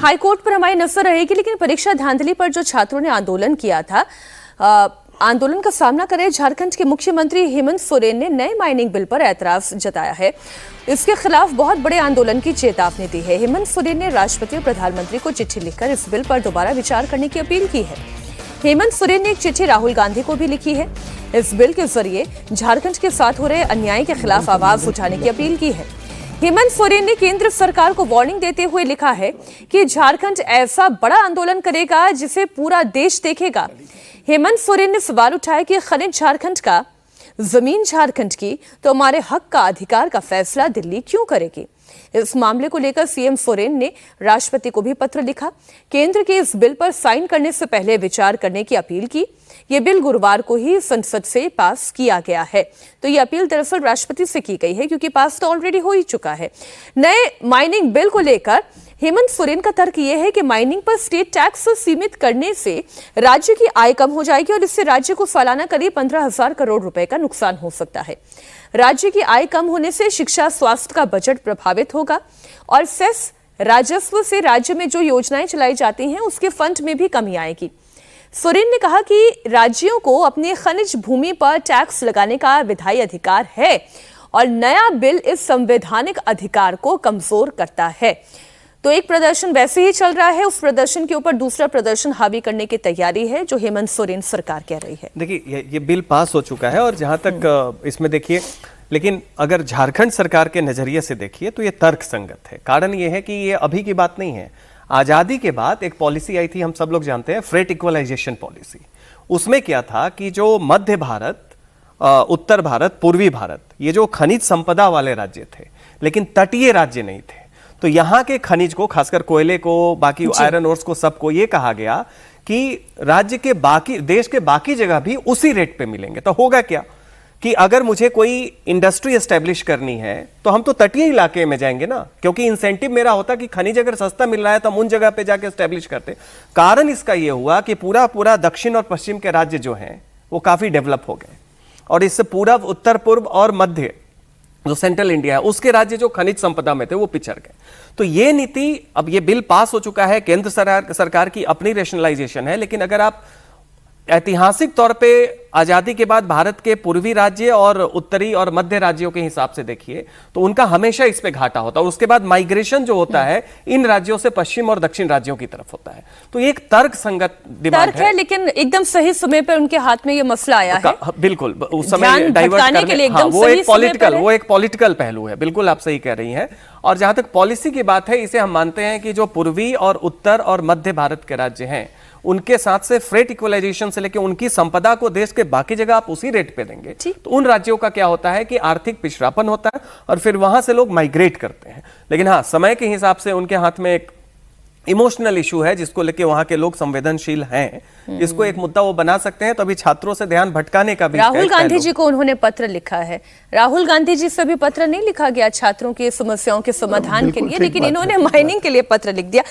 High court पर हमारी नजर रहेगी, लेकिन परीक्षा धांधली पर जो छात्रों ने आंदोलन किया था, आंदोलन का सामना करे झारखंड के मुख्यमंत्री हेमंत सोरेन ने नए माइनिंग बिल पर ऐतराज जताया है। इसके खिलाफ बहुत बड़े आंदोलन की चेतावनी दी है। हेमंत सोरेन ने राष्ट्रपति और प्रधानमंत्री को चिट्ठी लिखकर इस बिल पर दोबारा विचार करने की अपील की है। हेमंत सोरेन ने एक चिट्ठी राहुल गांधी को भी लिखी है। इस बिल के जरिए झारखंड के साथ हो रहे अन्याय के खिलाफ आवाज उठाने की अपील की है। हेमंत सोरेन ने केंद्र सरकार को वार्निंग देते हुए लिखा है कि झारखंड ऐसा बड़ा आंदोलन करेगा जिसे पूरा देश देखेगा। हेमंत सोरेन ने सवाल उठाया कि खनिज झारखंड का, जमीन झारखंड की, तो हमारे हक का, अधिकार का फैसला दिल्ली क्यों करेगी। इस मामले को लेकर सीएम सोरेन ने राष्ट्रपति को भी पत्र लिखा। केंद्र के इस बिल पर साइन करने से पहले विचार करने की अपील की। यह बिल गुरुवार को ही संसद से पास किया गया है। तो यह अपील दरअसल राष्ट्रपति से की गई है, क्योंकि पास तो ऑलरेडी हो ही चुका है। नए माइनिंग बिल को लेकर हेमंत सोरेन का तर्क यह है कि माइनिंग पर स्टेट टैक्स सीमित करने से राज्य की आय कम हो जाएगी और इससे राज्य को सालाना करीब 15,000 करोड़ रुपए का नुकसान हो सकता है। राज्य की आय कम होने से शिक्षा, स्वास्थ्य का बजट प्रभावित होगा और सेस राजस्व से राज्य में जो योजनाएं चलाई जाती हैं उसके फंड में भी कमी आएगी। सोरेन ने कहा कि राज्यों को अपने खनिज भूमि पर टैक्स लगाने का विधायी अधिकार है और नया बिल इस संवैधानिक अधिकार को कमजोर करता है। तो एक प्रदर्शन वैसे ही चल रहा है, उस प्रदर्शन के ऊपर दूसरा प्रदर्शन हावी करने की तैयारी है, जो हेमंत सोरेन सरकार कह रही है। देखिए, ये बिल पास हो चुका है और जहां तक इसमें देखिए, लेकिन अगर झारखंड सरकार के नजरिए से देखिए तो ये तर्क संगत है। कारण ये है कि ये अभी की बात नहीं है। आजादी के बाद एक पॉलिसी आई थी, हम सब लोग जानते हैं, फ्रेट इक्वलाइजेशन पॉलिसी। उसमें क्या था कि जो मध्य भारत, उत्तर भारत, पूर्वी भारत, ये जो खनिज संपदा वाले राज्य थे लेकिन तटीय राज्य नहीं थे, तो यहाँ के खनिज को, खासकर कोयले को, बाकी आयरन ओर्स को, सबको ये कहा गया कि राज्य के बाकी, देश के बाकी जगह भी उसी रेट पे मिलेंगे। तो होगा क्या कि अगर मुझे कोई इंडस्ट्री एस्टेब्लिश करनी है तो हम तो तटीय इलाके में जाएंगे ना, क्योंकि इंसेंटिव मेरा होता कि खनिज अगर सस्ता मिल रहा है तो हम उन जगह पे जाके एस्टेब्लिश करते। कारण इसका यह हुआ कि पूरा दक्षिण और पश्चिम के राज्य जो हैं वो काफी डेवलप हो गए और इससे पूर्व, उत्तर पूर्व और मध्य जो सेंट्रल इंडिया है उसके राज्य जो खनिज संपदा में थे वो पिछड़ गए। तो ये नीति, अब ये बिल पास हो चुका है, केंद्र सरकार की अपनी रेशनलाइजेशन है, लेकिन अगर आप ऐतिहासिक तौर पे आजादी के बाद भारत के पूर्वी राज्य और उत्तरी और मध्य राज्यों के हिसाब से देखिए तो उनका हमेशा इस पे घाटा होता है और उसके बाद माइग्रेशन जो होता है इन राज्यों से पश्चिम और दक्षिण राज्यों की तरफ होता है। तो ये एक तर्क संगत डिमांड है, लेकिन एकदम सही समय पर उनके हाथ में ये मसला आया है। बिल्कुल, उस समय डाइवर्ट करने के लिए वो एक पॉलिटिकल पहलू है। बिल्कुल आप सही कह रही हैं। और जहां तक पॉलिसी की बात है, इसे हम मानते हैं कि जो पूर्वी और उत्तर और मध्य भारत के राज्य हैं उनके साथ से फ्रेट इक्वलाइजेशन से लेकर उनकी संपदा को देश के बाकी जगह आप उसी रेट पे देंगे तो उन राज्यों का क्या होता है कि आर्थिक पिछड़ापन होता है और फिर वहां से लोग माइग्रेट करते हैं। लेकिन हाँ, समय के हिसाब से उनके हाथ में एक इमोशनल इशू है जिसको लेके वहां के लोग संवेदनशील हैं, इसको एक मुद्दा वो बना सकते हैं। तो अभी छात्रों से ध्यान भटकाने का भी राहुल गांधी जी को उन्होंने पत्र लिखा है। राहुल गांधी जी से भी पत्र नहीं लिखा गया छात्रों की समस्याओं के समाधान के लिए, लेकिन इन्होंने माइनिंग के लिए पत्र लिख दिया।